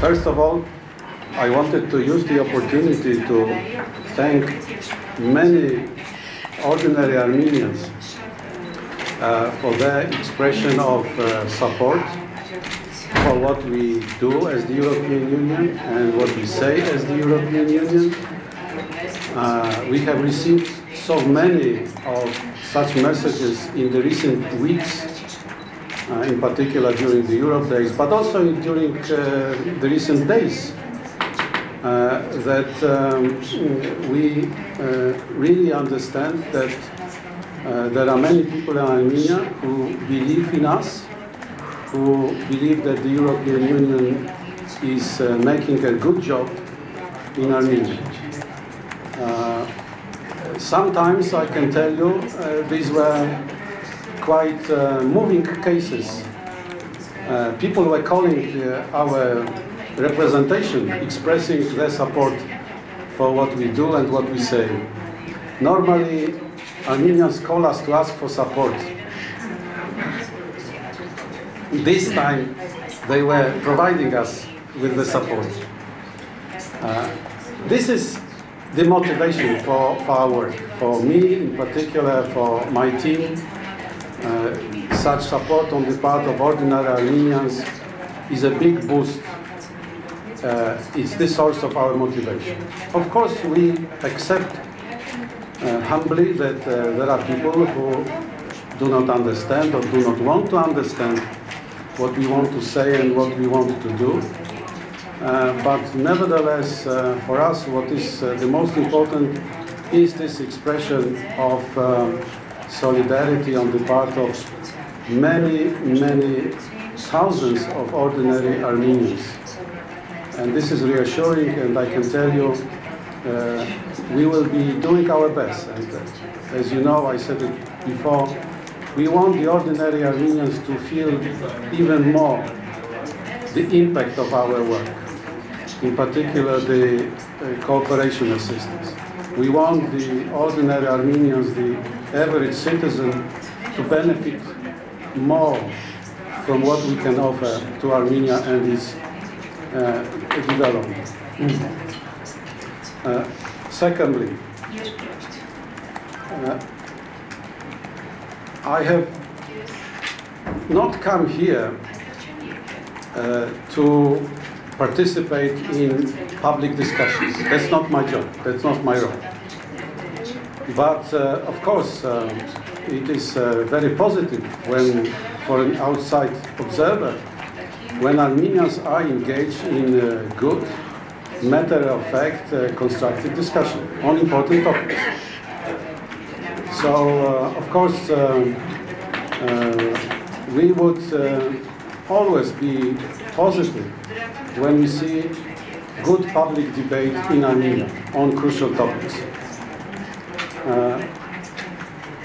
First of all, I wanted to use the opportunity to thank many ordinary Armenians for their expression of support for what we do as the European Union and what we say as the European Union. We have received so many of such messages in the recent weeks, in particular during the Europe days, but also during the recent days, that we really understand that there are many people in Armenia who believe in us, who believe that the European Union is making a good job in Armenia. Sometimes I can tell you these were quite moving cases. People were calling our representation, expressing their support for what we do and what we say. Normally, Armenians call us to ask for support. This time, they were providing us with the support. This is the motivation for our work. For me, in particular, for my team, such support on the part of ordinary Armenians is a big boost. It's the source of our motivation. Of course, we accept humbly that there are people who do not understand or do not want to understand what we want to say and what we want to do. But nevertheless, for us, what is the most important is this expression of solidarity on the part of many, many thousands of ordinary Armenians. And this is reassuring, and I can tell you, we will be doing our best. And as you know, I said it before, we want the ordinary Armenians to feel even more the impact of our work, in particular the cooperation assistance. We want the ordinary Armenians, the average citizen, to benefit more from what we can offer to Armenia and its development. Secondly, I have not come here to participate in public discussions. That's not my job. That's not my role. But of course, it is very positive when, for an outside observer, when Armenians are engaged in good, matter-of-fact, constructive discussion on important topics. So, of course, we would always be positive when we see good public debate in Armenia on crucial topics.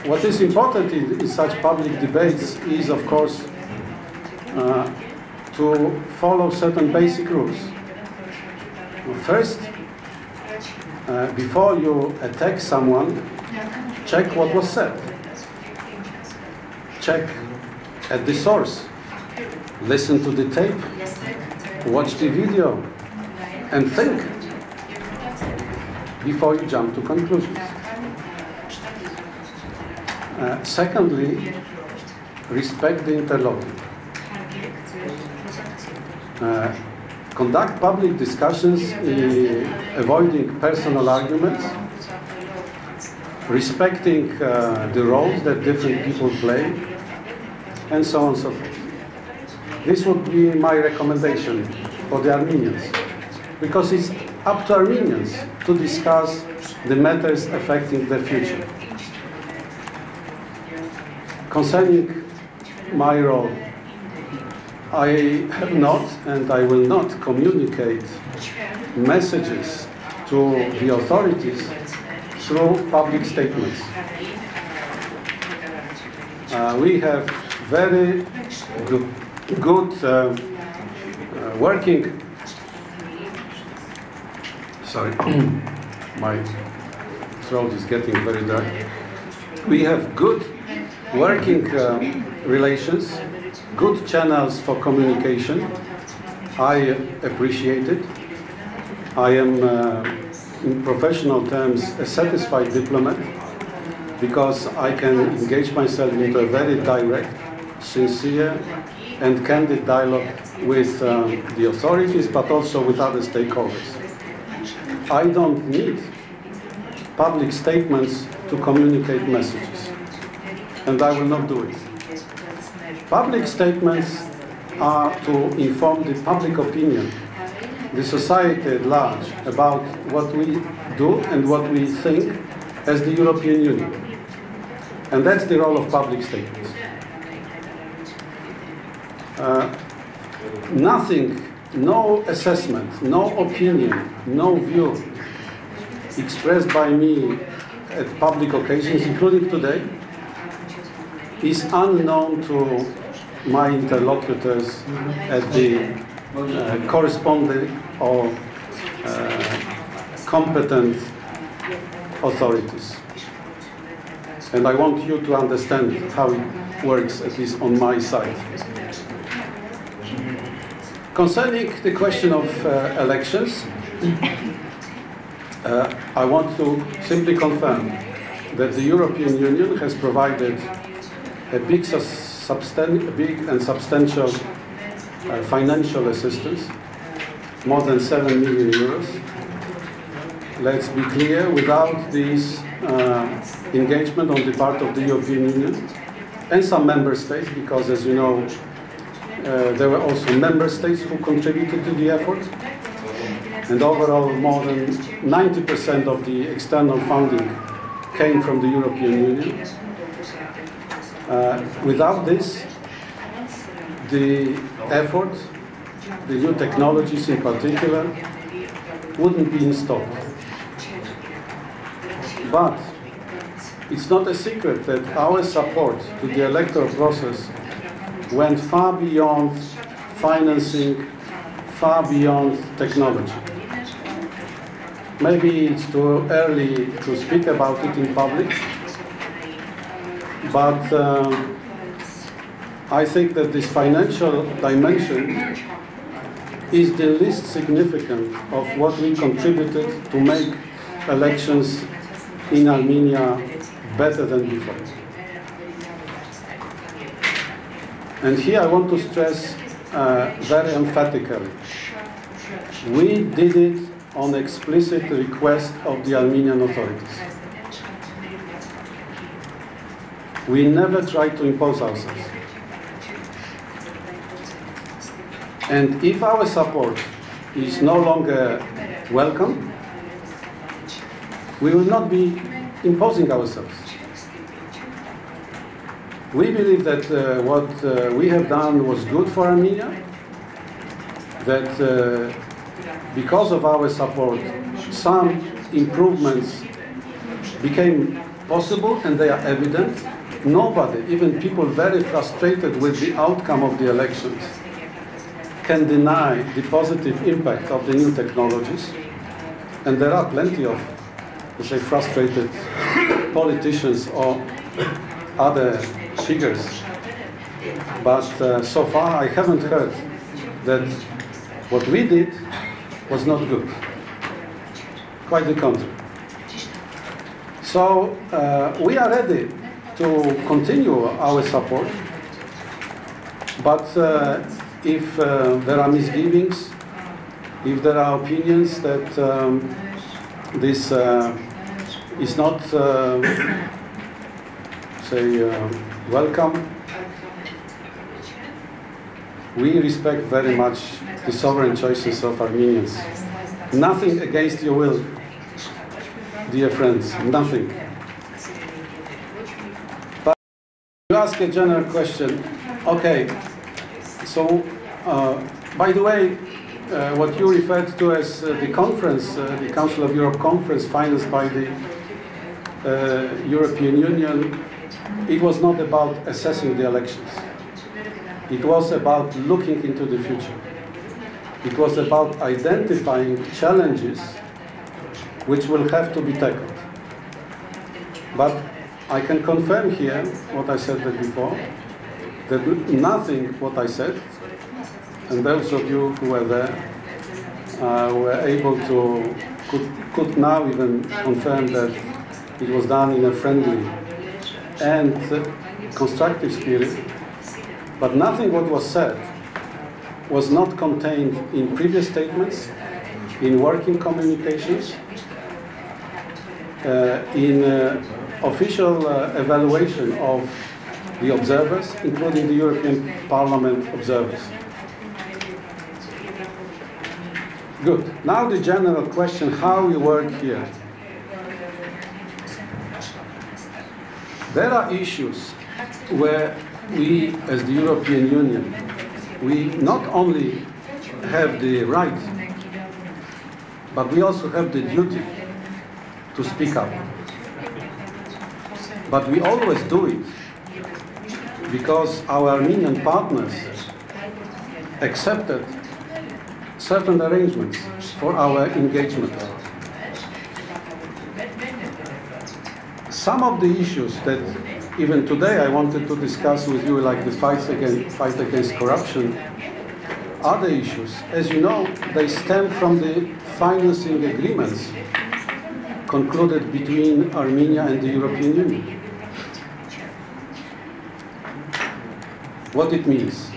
What is important in such public debates is, of course, to follow certain basic rules. First, before you attack someone, check what was said. Check at the source. Listen to the tape. Watch the video. And think before you jump to conclusions. Secondly, respect the interlocutor. Conduct public discussions avoiding personal arguments, respecting the roles that different people play, and so on and so forth. This would be my recommendation for the Armenians, because it's up to Armenians to discuss the matters affecting their future. Concerning my role, I have not and I will not communicate messages to the authorities through public statements. We have very good working, sorry, my throat is getting very dry. We have good working relations, good channels for communication, I appreciate it. I am, in professional terms, a satisfied diplomat because I can engage myself into a very direct, sincere, and candid dialogue with the authorities, but also with other stakeholders. I don't need public statements to communicate messages, and I will not do it. Public statements are to inform the public opinion, the society at large, about what we do and what we think as the European Union. And that's the role of public statements. Nothing, no assessment, no opinion, no view expressed by me at public occasions, including today, is unknown to my interlocutors at the corresponding or competent authorities. And I want you to understand how it works, at least on my side. Concerning the question of elections, I want to simply confirm that the European Union has provided a big and substantial financial assistance, more than 7 million euros. Let's be clear, without this engagement on the part of the European Union and some member states, because as you know, there were also member states who contributed to the effort, and overall more than 90% of the external funding came from the European Union. Without this, the effort, the new technologies in particular, wouldn't be installed. But it's not a secret that our support to the electoral process went far beyond financing, far beyond technology. Maybe it's too early to speak about it in public, but I think that this financial dimension is the least significant of what we contributed to make elections in Armenia better than before. And here I want to stress very emphatically, we did it on explicit request of the Armenian authorities. We never tried to impose ourselves. And if our support is no longer welcome, we will not be imposing ourselves. We believe that what we have done was good for Armenia, that because of our support, some improvements became possible and they are evident. Nobody, even people very frustrated with the outcome of the elections, can deny the positive impact of the new technologies. And there are plenty of, let's say, frustrated politicians or other figures. But so far I haven't heard that what we did was not good. Quite the contrary. So we are ready to continue our support, but if there are misgivings, if there are opinions that this is not, welcome, we respect very much the sovereign choices of Armenians. Nothing against your will, dear friends, nothing. But you ask a general question, okay, so, by the way, what you referred to as the conference, the Council of Europe conference financed by the European Union, it was not about assessing the elections. It was about looking into the future. It was about identifying challenges which will have to be tackled. But I can confirm here what I said before, that nothing what I said and those of you who were there were able to, could now even confirm that it was done in a friendly and constructive spirit, but nothing what was said was not contained in previous statements, in working communications, in official evaluation of the observers, including the European Parliament observers. Good. Now the general question, how we work here. There are issues where we, as the European Union, we not only have the right, but we also have the duty to speak up. But we always do it because our Armenian partners accepted certain arrangements for our engagement. Some of the issues that even today I wanted to discuss with you, like the fight against corruption, other issues, as you know, they stem from the financing agreements concluded between Armenia and the European Union. What it means?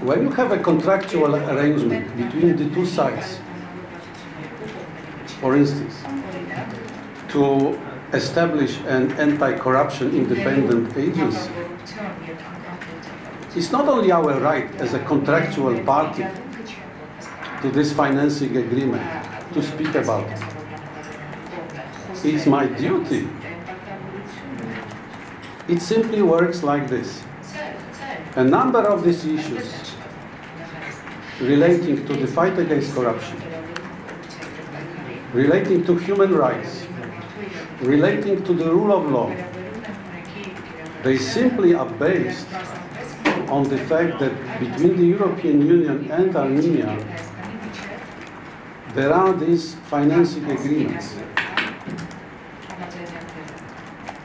When you have a contractual arrangement between the two sides, for instance, to establish an anti-corruption independent agency, it's not only our right as a contractual party to this financing agreement to speak about it. It's my duty. It simply works like this. A number of these issues relating to the fight against corruption, relating to human rights, relating to the rule of law, they simply are based on the fact that between the European Union and Armenia, there are these financing agreements.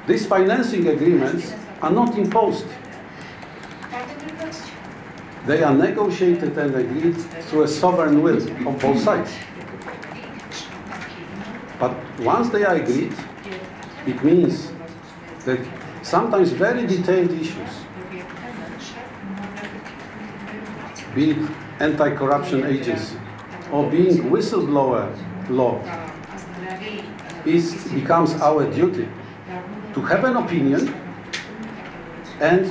These financing agreements are not imposed. They are negotiated and agreed through a sovereign will of both sides. But once they are agreed, it means that sometimes very detailed issues, be it anti-corruption agency or being whistleblower law, becomes our duty to have an opinion and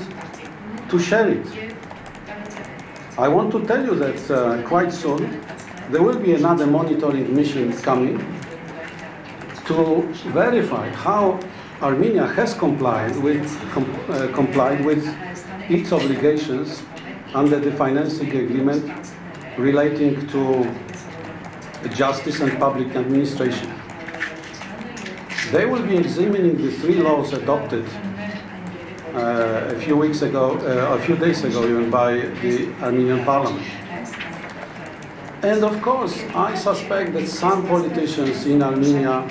to share it. I want to tell you that quite soon there will be another monitoring mission coming to verify how Armenia has complied with its obligations under the financing agreement relating to justice and public administration. They will be examining the 3 laws adopted a few days ago even by the Armenian Parliament. And of course, I suspect that some politicians in Armenia,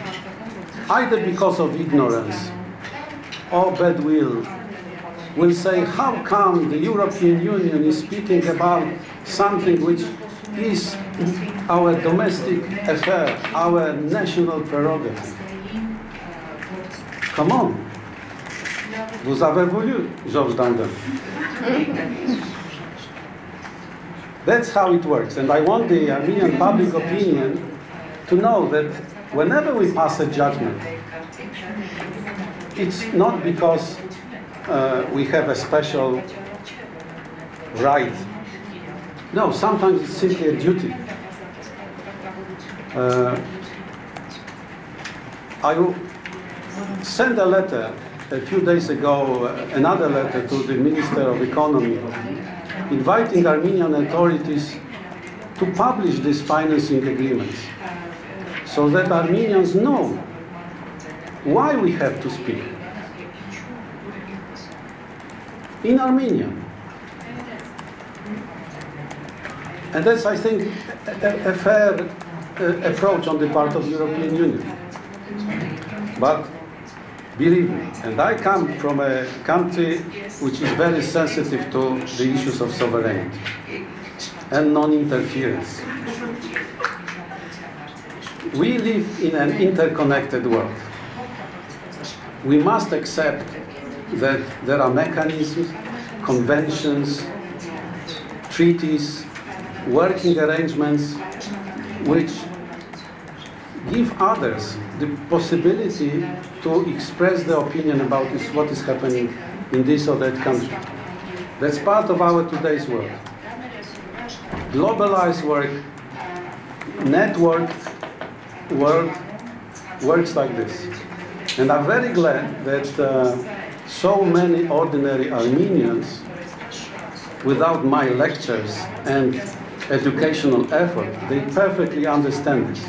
either because of ignorance or bad will say, how come the European Union is speaking about something which is our domestic affair, our national prerogative? Come on. Vous avez voulu, Georges Dandin. That's how it works. And I want the Armenian public opinion to know that whenever we pass a judgment, it's not because we have a special right. No, sometimes it's simply a duty. I will send a letter a few days ago, another letter to the Minister of Economy, inviting Armenian authorities to publish these financing agreements so that Armenians know why we have to speak in Armenian. And that's, I think, a fair approach on the part of the European Union. But believe me, and I come from a country which is very sensitive to the issues of sovereignty. and non-interference. We live in an interconnected world. We must accept that there are mechanisms, conventions, treaties, working arrangements which give others the possibility to express their opinion about what is happening in this or that country. That's part of our today's world. Globalized work, networked world works like this. And I'm very glad that so many ordinary Armenians, without my lectures and educational effort, they perfectly understand this.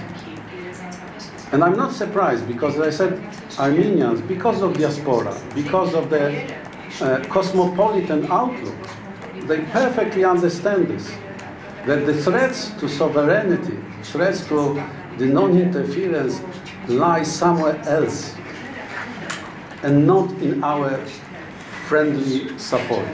And I'm not surprised because, as I said, Armenians, because of diaspora, because of their cosmopolitan outlook, they perfectly understand this, that the threats to sovereignty, threats to the non-interference lie somewhere else and not in our friendly support.